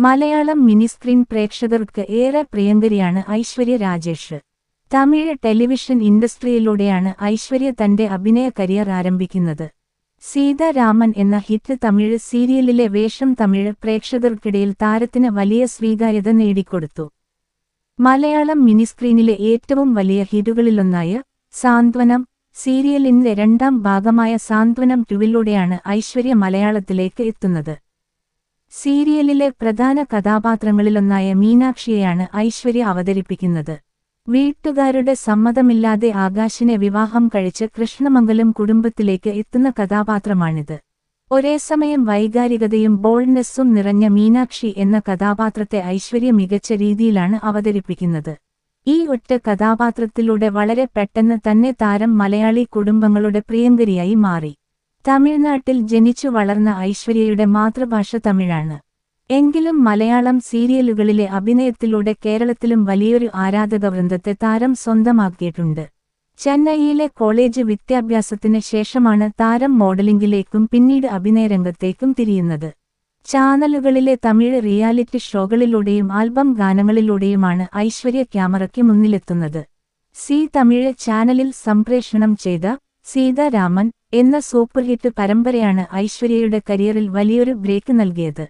Malayalam mini screen പ്രേക്ഷകർക്ക് ഏറെ പ്രിയങ്കരിയാണ് Aishwarya Rajesh. Tamil television ഇൻഡസ്ട്രിയിലൂടെയാണ് Aishwarya തന്റെ അഭിനയ കരിയർ ആരംഭിക്കുന്നത്. സീതാരാമൻ എന്ന ഹിറ്റ് തമിഴ് സീരിയലിലെ വേഷം തമിഴ് പ്രേക്ഷകർക്കിടയിൽ താരത്തിന് വലിയ സ്വീകാര്യത നേടിക്കൊടുത്തു. മലയാളം മിനിസ്ക്രീനിലെ ഏറ്റവും വലിയ ഹിറ്റുകളിലൊന്നായ സാന്ത്വനം സീരിയലിന്റെ രണ്ടാം ഭാഗമായ സാന്ത്വനം 2-ലൂടെയാണ് ഐശ്വര്യ മലയാളത്തിലേക്ക് എത്തുന്നത്. സീരിയലിലെ പ്രധാന കഥാപാത്രങ്ങളിലൊന്നായ മീനാക്ഷിയെയാണ് ഐശ്വര്യ അവതരിപ്പിക്കുന്നത്. വീട്ടുകാരുടെ സമ്മതമില്ലാതെ ആകാശിനെ വിവാഹം കഴിച്ച് കൃഷ്ണമംഗലം കുടുംബത്തിലേക്ക് എത്തുന്ന കഥാപാത്രമാണിത്. ഒരേസമയം വൈകാരികതയും ബോൾഡ്നെസ്സും നിറഞ്ഞ മീനാക്ഷി എന്ന കഥാപാത്രത്തെ ഐശ്വര്യ മികച്ച രീതിയിലാണ് അവതരിപ്പിക്കുന്നത്. ഈ ഒറ്റ കഥാപാത്രത്തിലൂടെ വളരെ പെട്ടെന്ന് തന്നെ താരം മലയാളി കുടുംബങ്ങളുടെ പ്രിയങ്കരിയായി മാറി. തമിഴ്നാട്ടിൽ ജനിച്ചു വളർന്ന ഐശ്വര്യയുടെ മാതൃഭാഷ തമിഴാണ്. എങ്കിലും മലയാളം സീരിയലുകളിലെ അഭിനയത്തിലൂടെ കേരളത്തിലും വലിയൊരു ആരാധകവൃന്ദത്തെ താരം സ്വന്തമാക്കിയിട്ടുണ്ട്. ചെന്നൈയിലെ കോളേജ് വിദ്യാഭ്യാസത്തിന് ശേഷമാണ് താരം മോഡലിംഗിലേക്കും പിന്നീട് അഭിനയരംഗത്തേക്കും തിരിയുന്നത്. ചാനലുകളിലെ തമിഴ് റിയാലിറ്റി ഷോകളിലൂടെയും ആൽബം ഗാനങ്ങളിലൂടെയുമാണ് ഐശ്വര്യ ക്യാമറയ്ക്ക് മുന്നിലെത്തുന്നത്. സി തമിഴ് ചാനലിൽ സംപ്രേഷണം ചെയ്ത സീതാരാമൻ എന്ന സൂപ്പർഹിറ്റ് പരമ്പരയാണ് ഐശ്വര്യയുടെ കരിയറിൽ വലിയൊരു ബ്രേക്ക് നൽകിയത്.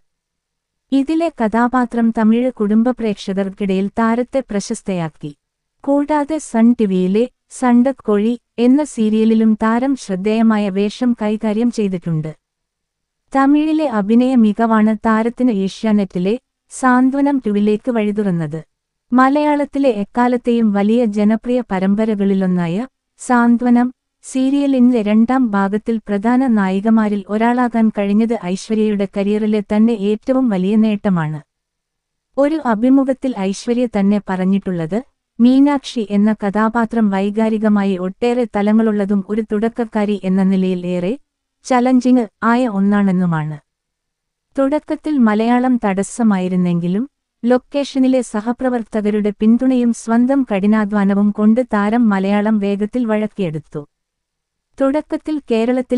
ഇതിലെ കഥാപാത്രം തമിഴ് കുടുംബ പ്രേക്ഷകർക്കിടയിൽ താരത്തെ പ്രശസ്തയാക്കി. കൂടാതെ സൺ ടിവിയിലെ സണ്ടക്കോഴി എന്ന സീരിയലിലും താരം ശ്രദ്ധേയമായ വേഷം കൈകാര്യം ചെയ്തിട്ടുണ്ട്. തമിഴിലെ അഭിനയ മികവാണ് താരത്തിന് ഏഷ്യാനെറ്റിലെ സാന്ത്വനം 2-ലേക്ക് വഴിതുറന്നത്. മലയാളത്തിലെ എക്കാലത്തെയും വലിയ ജനപ്രിയ പരമ്പരകളിലൊന്നായ സാന്ത്വനം സീരിയലിന്റെ രണ്ടാം ഭാഗത്തിൽ പ്രധാന നായികമാരിൽ ഒരാളാകാൻ കഴിഞ്ഞത് ഐശ്വര്യയുടെ കരിയറിലെ തന്നെ ഏറ്റവും വലിയ നേട്ടമാണ്. ഒരു അഭിമുഖത്തിൽ ഐശ്വര്യ തന്നെ പറഞ്ഞിട്ടുള്ളത്, മീനാക്ഷി എന്ന കഥാപാത്രം വൈകാരികമായി ഒട്ടേറെ തലങ്ങളുള്ളതും ഒരു തുടക്കക്കാരി എന്ന നിലയിൽ ഏറെ ചലഞ്ചിങ് ആയ ഒന്നാണെന്നുമാണ്. തുടക്കത്തിൽ മലയാളം തടസ്സമായിരുന്നെങ്കിലും ലൊക്കേഷനിലെ സഹപ്രവർത്തകരുടെ പിന്തുണയും സ്വന്തം കഠിനാധ്വാനവും കൊണ്ട് താരം മലയാളം വേഗത്തിൽ വഴക്കിയെടുത്തു. തുടക്കത്തിൽ കേരളത്തിൽ